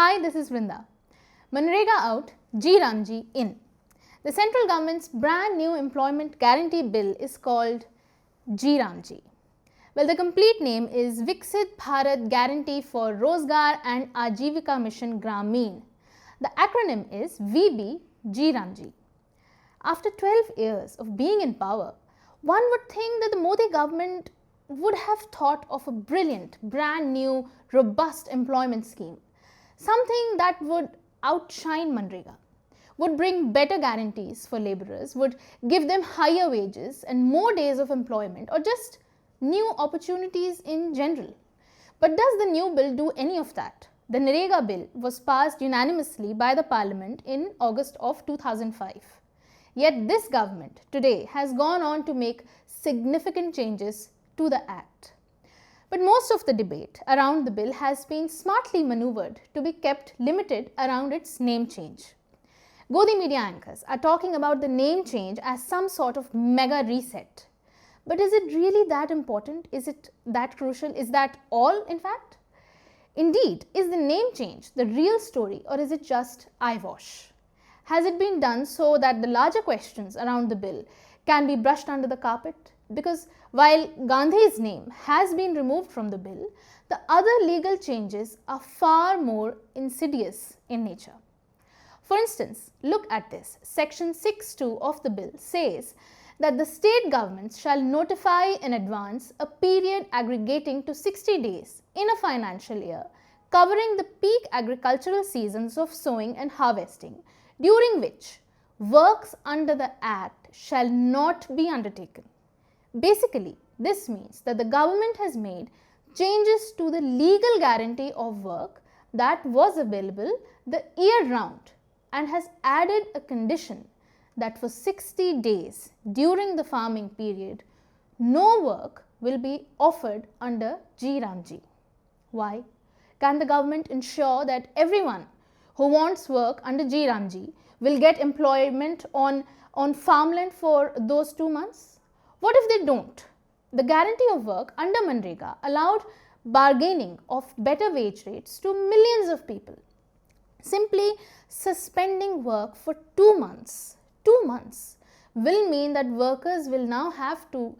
Hi, this is Vrinda. MNREGA out, G in. The central government's brand new employment guarantee bill is called G. Well, the complete name is Viksit Bharat Guarantee for Rozgar and Ajivika Mission Grameen. The acronym is VB-G. After 12 years of being in power, one would think that the Modi government would have thought of a brilliant, brand new, robust employment scheme. Something that would outshine MNREGA, would bring better guarantees for labourers, would give them higher wages and more days of employment, or just new opportunities in general. But does the new bill do any of that? The MNREGA bill was passed unanimously by the Parliament in August of 2005. Yet this government today has gone on to make significant changes to the Act. But most of the debate around the bill has been smartly manoeuvred to be kept limited around its name change. Gandhi media anchors are talking about the name change as some sort of mega reset. But is it really that important? Is it that crucial? Is that all, in fact? Indeed, is the name change the real story, or is it just eyewash? Has it been done so that the larger questions around the bill can be brushed under the carpet? Because while Gandhi's name has been removed from the bill, the other legal changes are far more insidious in nature. For instance, look at this. Section 6(2) of the bill says that the state governments shall notify in advance a period aggregating to 60 days in a financial year covering the peak agricultural seasons of sowing and harvesting, during which works under the Act shall not be undertaken. Basically, this means that the government has made changes to the legal guarantee of work that was available the year round and has added a condition that for 60 days during the farming period, no work will be offered under G. Why? Can the government ensure that everyone who wants work under G will get employment on farmland for those 2 months? What if they don't? The guarantee of work under MNREGA allowed bargaining of better wage rates to millions of people. Simply suspending work for 2 months will mean that workers will now have to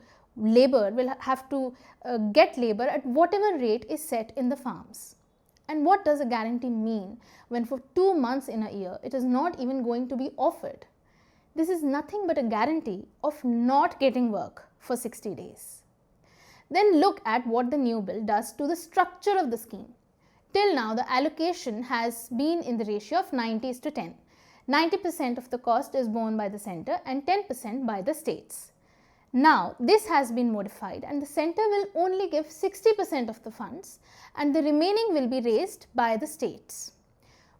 get labor at whatever rate is set in the farms. And what does a guarantee mean when for 2 months in a year it is not even going to be offered? This is nothing but a guarantee of not getting work for 60 days. Then look at what the new bill does to the structure of the scheme. Till now, the allocation has been in the ratio of 90:10. 90% of the cost is borne by the centre and 10% by the states. Now, this has been modified and the centre will only give 60% of the funds and the remaining will be raised by the states.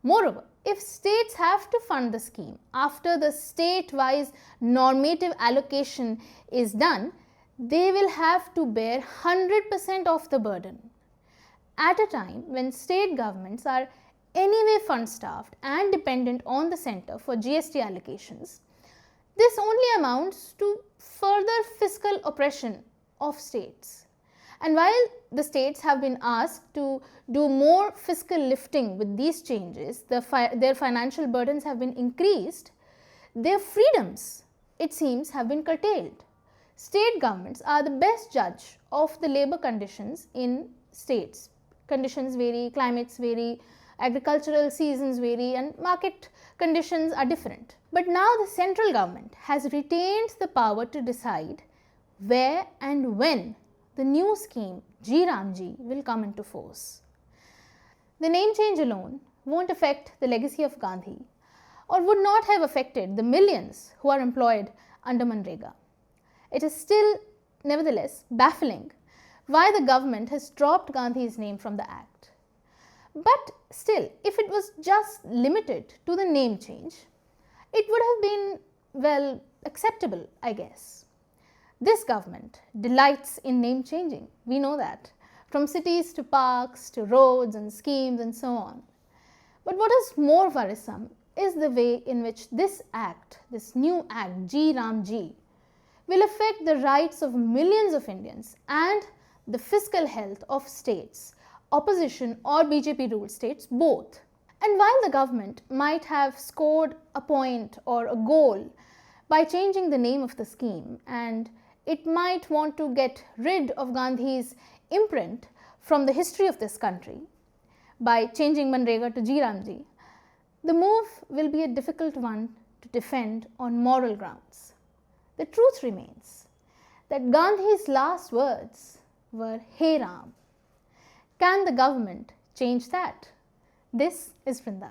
Moreover, if states have to fund the scheme after the state-wise normative allocation is done, they will have to bear 100% of the burden. At a time when state governments are anyway fund-starved and dependent on the centre for GST allocations, this only amounts to further fiscal oppression of states. And while the states have been asked to do more fiscal lifting with these changes, their financial burdens have been increased, their freedoms, it seems, have been curtailed. State governments are the best judge of the labour conditions in states. Conditions vary, climates vary, agricultural seasons vary, and market conditions are different. But now the central government has retained the power to decide where and when the new scheme G will come into force. The name change alone won't affect the legacy of Gandhi, or would not have affected the millions who are employed under MNREGA. It is still, nevertheless, baffling why the government has dropped Gandhi's name from the Act. But still, if it was just limited to the name change, it would have been, well, acceptable, I guess. This government delights in name changing, we know that, from cities to parks to roads and schemes and so on. But what is more worrisome is the way in which this act, this new act, G, will affect the rights of millions of Indians and the fiscal health of states, opposition or BJP ruled states both. And while the government might have scored a point or a goal by changing the name of the scheme, and it might want to get rid of Gandhi's imprint from the history of this country by changing MNREGA to Ji Ramji, the move will be a difficult one to defend on moral grounds. The truth remains that Gandhi's last words were Hey Ram. Can the government change that? This is Vrinda.